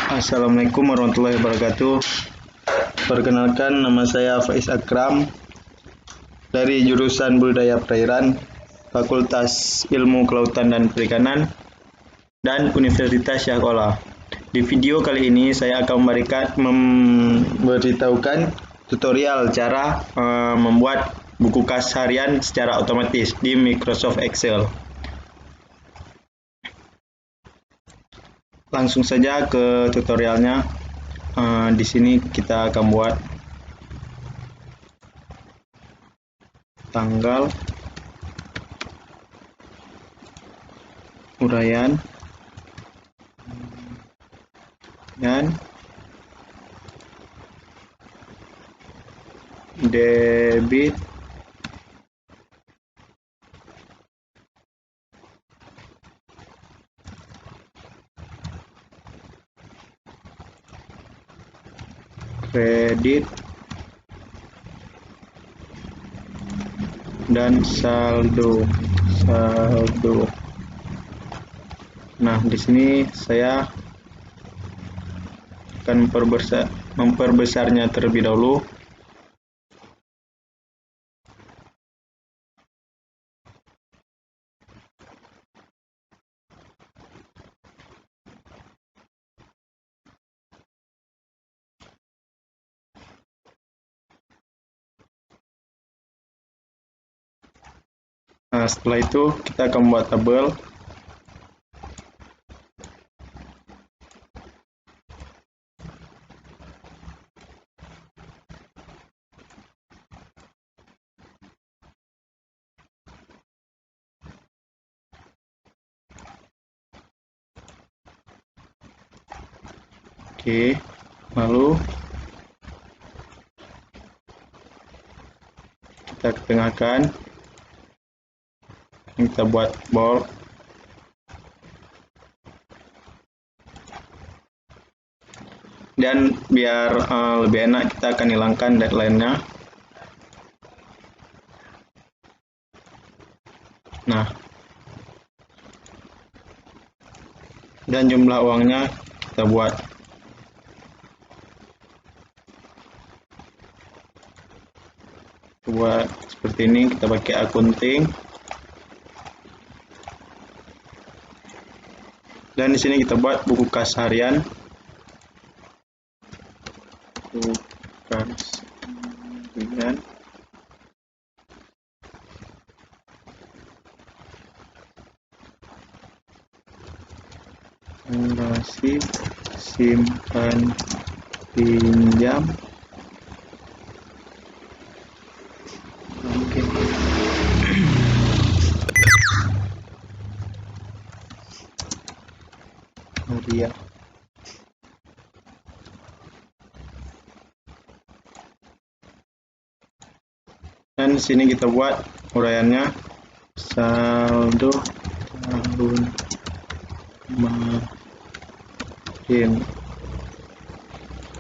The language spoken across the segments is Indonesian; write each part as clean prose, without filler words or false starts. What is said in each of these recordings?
Assalamualaikum warahmatullahi wabarakatuh. Perkenalkan, nama saya Faiz Akram dari jurusan Budidaya Perairan, Fakultas Ilmu Kelautan dan Perikanan, dan Universitas Syahkollah. Di video kali ini saya akan memberitahukan tutorial cara membuat buku kas harian secara otomatis di Microsoft Excel. Langsung saja ke tutorialnya. Di sini kita akan buat tanggal, uraian, dan debit, kredit, dan saldo. Nah, di sini saya akan memperbesarnya terlebih dahulu. Nah, setelah itu kita akan membuat tabel. Oke, lalu kita ketengahkan, kita buat bold, dan biar lebih enak kita akan hilangkan deadline-nya. Nah, dan jumlah uangnya kita buat seperti ini. Kita pakai akunting, dan di sini kita buat buku kas harian. Buku kas harian. Transaksi simpan pinjam. Oke. Harian. Dan di sini kita buat uraiannya, saldo tahun kemarin.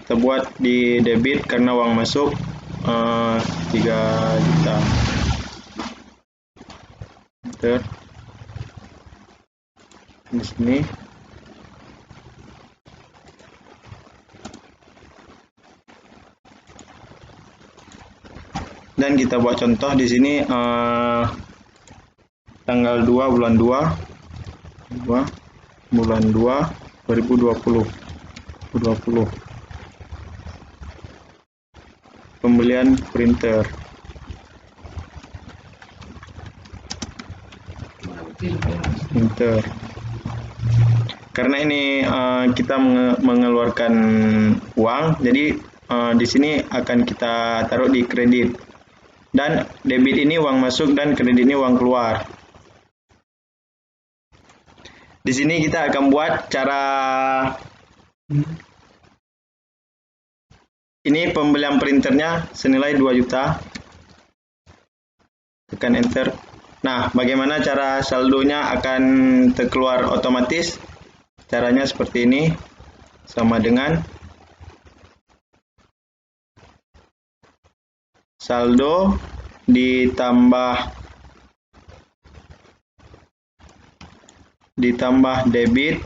Kita buat di debit karena uang masuk 3 juta. Enter. Di sini dan kita buat contoh di sini tanggal 2 bulan 2 2020 pembelian printer. Karena ini kita mengeluarkan uang, jadi di sini akan kita taruh di kredit. Dan debit ini uang masuk dan kredit ini uang keluar. Di sini kita akan buat cara ini pembelian printernya senilai 2 juta. Tekan enter. Nah, bagaimana cara saldonya akan terkeluar otomatis? Caranya seperti ini. Sama dengan saldo ditambah debit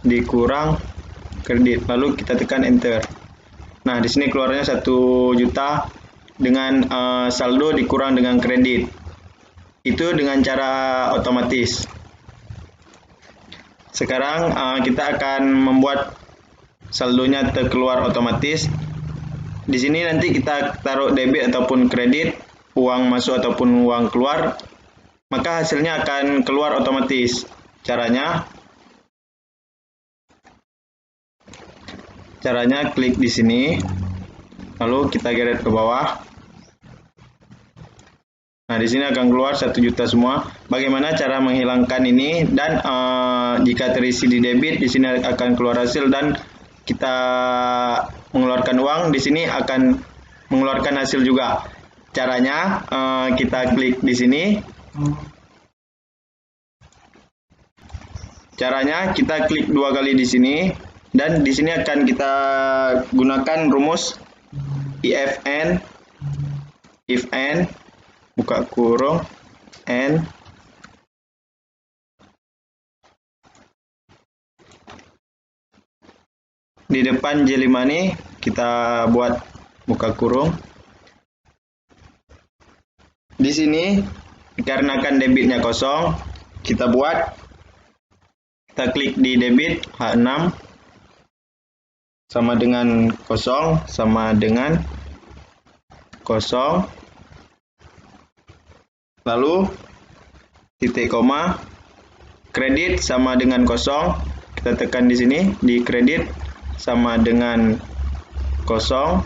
dikurang kredit, lalu kita tekan enter. Nah, di sini keluarnya 1 juta dengan saldo dikurang dengan kredit. Itu dengan cara otomatis. Sekarang kita akan membuat saldonya terkeluar otomatis. Di sini nanti kita taruh debit ataupun kredit, uang masuk ataupun uang keluar, maka hasilnya akan keluar otomatis. Caranya klik di sini, lalu kita geret ke bawah. Nah, di sini akan keluar 1 juta semua. Bagaimana cara menghilangkan ini? Dan jika terisi di debit, di sini akan keluar hasil, dan kita mengeluarkan uang, di sini akan mengeluarkan hasil juga. Caranya kita klik di sini. Caranya kita klik 2 kali di sini, dan di sini akan kita gunakan rumus if n buka kurung n di depan J5 ini kita buat buka kurung. Di sini dikarenakan debitnya kosong, kita klik di debit H6 sama dengan kosong sama dengan kosong, lalu titik koma, kredit sama dengan kosong, kita tekan di sini, di kredit sama dengan kosong,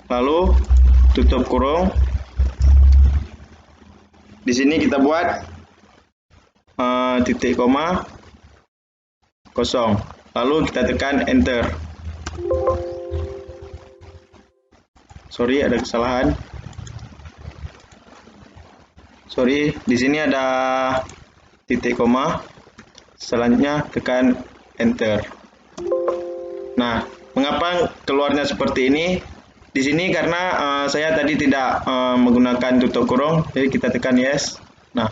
lalu tutup kurung. Di sini kita buat titik koma kosong, lalu kita tekan enter. Sorry, ada kesalahan. Di sini ada titik koma, selanjutnya tekan enter. Nah, mengapa keluarnya seperti ini? Di sini karena saya tadi tidak menggunakan tutup kurung, jadi kita tekan yes. Nah,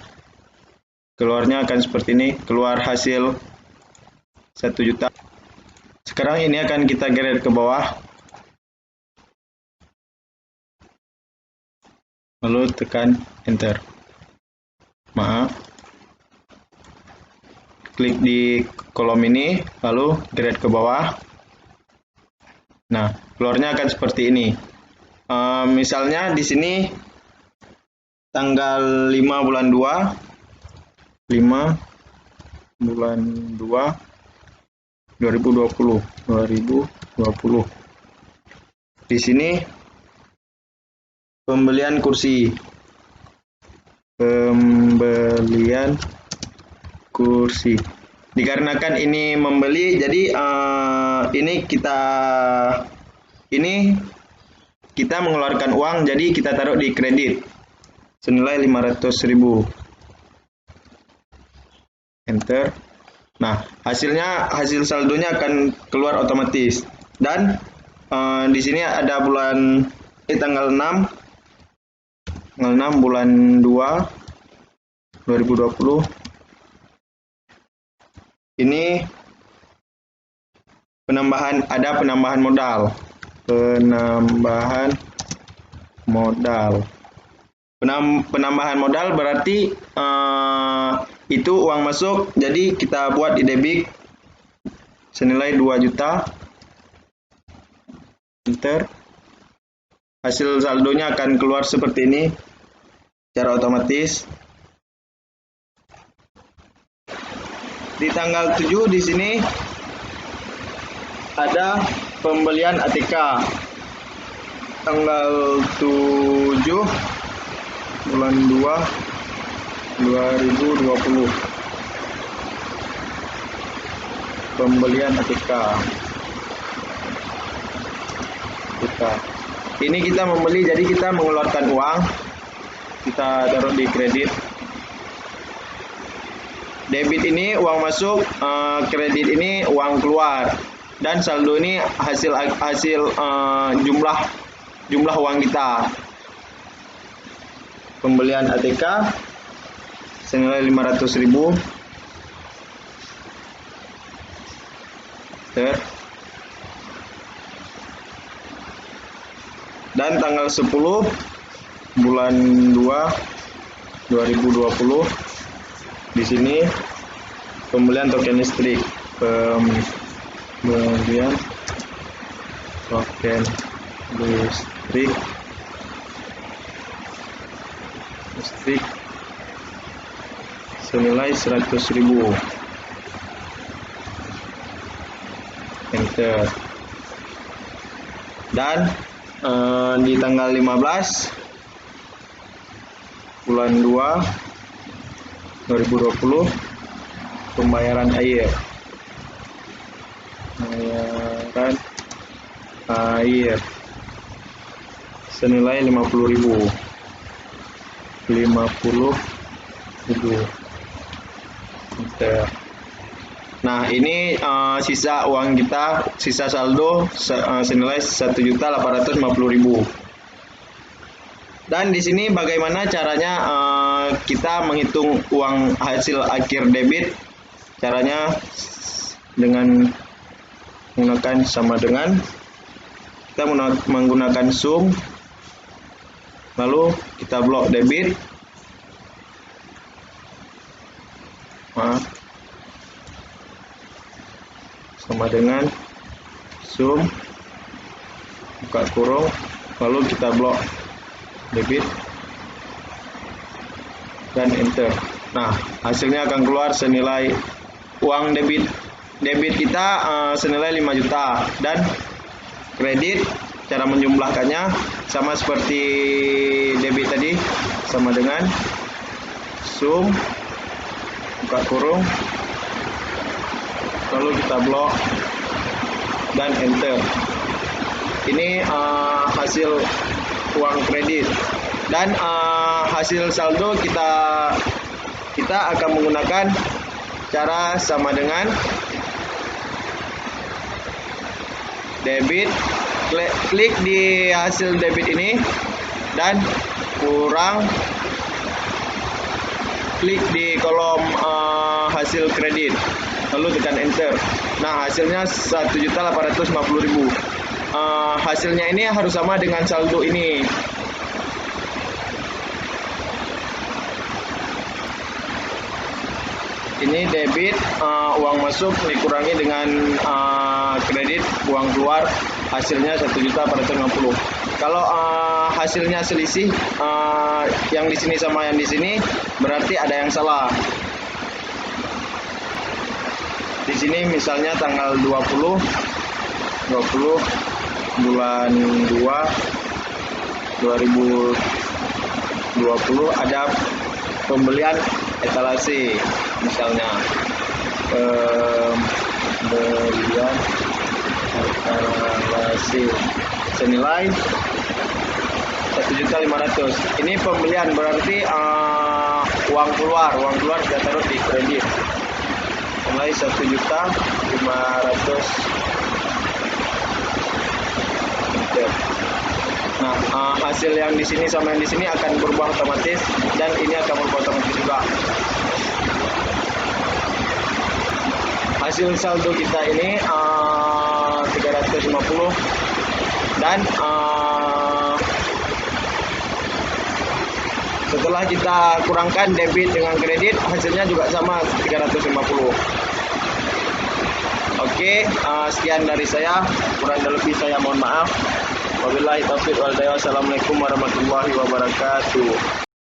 keluarnya akan seperti ini, keluar hasil 1 juta. Sekarang ini akan kita geret ke bawah, lalu tekan enter. Maaf, klik di kolom ini, lalu geret ke bawah. Nah, keluarnya akan seperti ini. Misalnya di sini tanggal 5 bulan 2 2020. Di sini pembelian kursi. Dikarenakan ini membeli, jadi ini kita mengeluarkan uang, jadi kita taruh di kredit senilai 500.000. Enter. Nah, hasil saldonya akan keluar otomatis. Dan di sini ada tanggal 6 bulan 2 2020. Ini ada penambahan modal. Penambahan modal berarti itu uang masuk, jadi kita buat di debit senilai 2 juta. Enter. Hasil saldonya akan keluar seperti ini secara otomatis. Di tanggal 7 di sini ada pembelian ATK. Tanggal 7 bulan 2 2020. Pembelian ATK. Ini kita membeli, jadi kita mengeluarkan uang, kita taruh di kredit. Debit ini uang masuk, kredit ini uang keluar, dan saldo ini hasil jumlah uang kita. Pembelian ATK senilai 500.000. enter. Dan tanggal 10 bulan 2 2020 di sini pembelian token listrik, pembelian token listrik senilai 100.000, enter. Dan di tanggal 15 bulan 2 2020 pembayaran air senilai 50.000, enter. Nah, ini sisa uang kita, sisa saldo senilai 1.850.000. Dan di sini bagaimana caranya kita menghitung uang hasil akhir debit? Caranya dengan menggunakan sama dengan, kita menggunakan sum, lalu kita blok debit. Sama dengan sum buka kurung, lalu kita blok debit dan enter. Nah, hasilnya akan keluar senilai uang debit kita senilai 5 juta, dan kredit cara menjumlahkannya sama seperti debit tadi, sama dengan sum buka kurung, lalu kita blok dan enter. Ini hasil uang kredit. Dan hasil saldo kita akan menggunakan cara sama dengan debit, klik di hasil debit ini dan kurang, klik di kolom hasil kredit, lalu tekan enter. Nah, hasilnya 1.850.000. Hasilnya ini harus sama dengan saldo ini. Ini debit, uang masuk dikurangi dengan kredit, uang keluar, hasilnya 1.850.000. Kalau hasilnya selisih, yang di sini sama yang di sini, berarti ada yang salah. Di sini misalnya tanggal 20 bulan 2 2020 ada pembelian etalase, misalnya pembelian etalase senilai 1.500.000. Ini pembelian, berarti uang keluar kita taruh di kredit mulai 1.500.000. Nah, hasil yang di sini sama yang di sini akan berubah otomatis, dan ini akan berubah otomatis juga. Hasil saldo kita ini 350, dan setelah kita kurangkan debit dengan kredit, hasilnya juga sama 350. Oke, sekian dari saya, kurang dan lebih saya mohon maaf. Wabillahi taufiq wal hidayah. Wassalamualaikum warahmatullahi wabarakatuh.